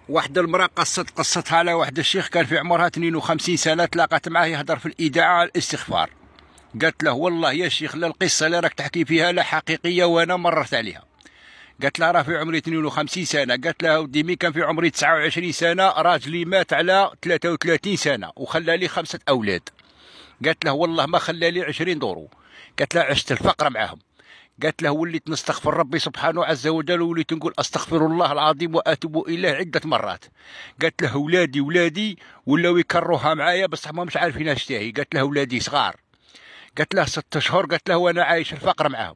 واحدة المرأة قصتها على واحد الشيخ كان في عمرها 52 سنة، تلاقت معاه يهضر في الإذاعة على الاستغفار. قالت له والله يا شيخ لا القصة اللي راك تحكي فيها لا حقيقية وأنا مررت عليها. قالت له راه في عمري 52 سنة. قالت له ودي مي كان في عمري 29 سنة راجلي مات على 33 سنة وخلى لي 5 أولاد. قالت له والله ما خلى لي 20 دورو. قالت له عشت الفقر معهم. قالت له وليت نستغفر ربي سبحانه عز وجل وليت نقول استغفر الله العظيم واتوب اليه عده مرات. قالت له ولادي ولاو يكروها معايا بصح ما مش عارفين اش تاهي. قالت له ولادي صغار. قالت له 6 شهور. قالت له وانا عايش الفقر معاهم.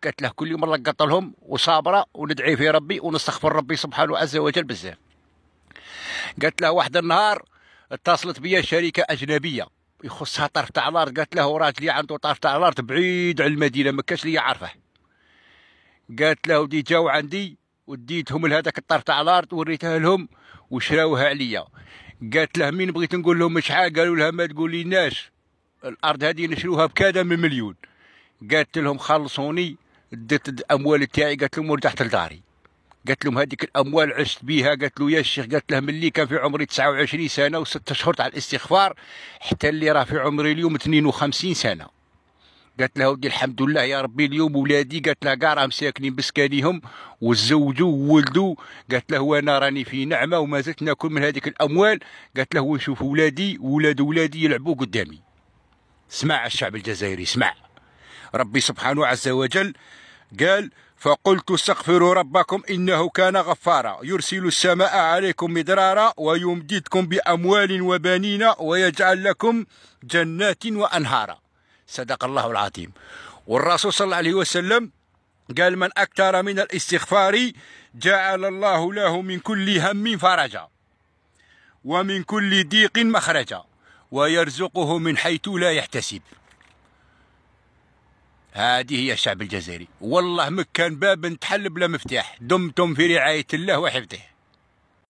قالت له كل يوم نلقط لهم وصابره وندعي في ربي ونستغفر ربي سبحانه عز وجل بزاف. قالت له واحد النهار اتصلت بيا شركه اجنبيه يخصها طرف تاع الارض. قالت له راجلي عنده طرف تاع الارض بعيد على المدينه ما كاش ليا عارفه. قالت له ودي جاو عندي وديتهم لهذاك الطرف تاع الارض وريتها لهم وشراوها عليا. قالت له مين بغيت نقول لهم شحال؟ قالوا لها ما تقوليناش الارض هذه نشروها بكذا من مليون. قالت لهم خلصوني ديت الاموال تاعي. قالت لهم ورجعت لداري. قالت لهم هذيك الاموال عشت بيها. قالت له يا الشيخ قالت له ملي كان في عمري 29 سنه و6 شهور تاع الاستغفار حتى اللي راه في عمري اليوم 52 سنه. قالت له ودي الحمد لله يا ربي اليوم ولادي قالت له كاع راهم ساكنين بسكانهم وتزوجوا وولدوا. قالت له وانا راني في نعمه وما زلت ناكل من هذيك الاموال. قالت له ونشوف ولادي ولادي يلعبوا قدامي. اسمع الشعب الجزائري اسمع. ربي سبحانه عز وجل قال فقلت استغفروا ربكم إنه كان غفارا يرسل السماء عليكم مدرارا ويمددكم بأموال وبنين ويجعل لكم جنات وأنهارا. صدق الله العظيم. والرسول صلى الله عليه وسلم قال من أكثر من الاستغفار جعل الله له من كل هم فرجا ومن كل ضيق مخرجا ويرزقه من حيث لا يحتسب. هذه هي الشعب الجزائري. والله مكان باب نتحل بلا مفتاح. دمتم في رعاية الله وحفظه.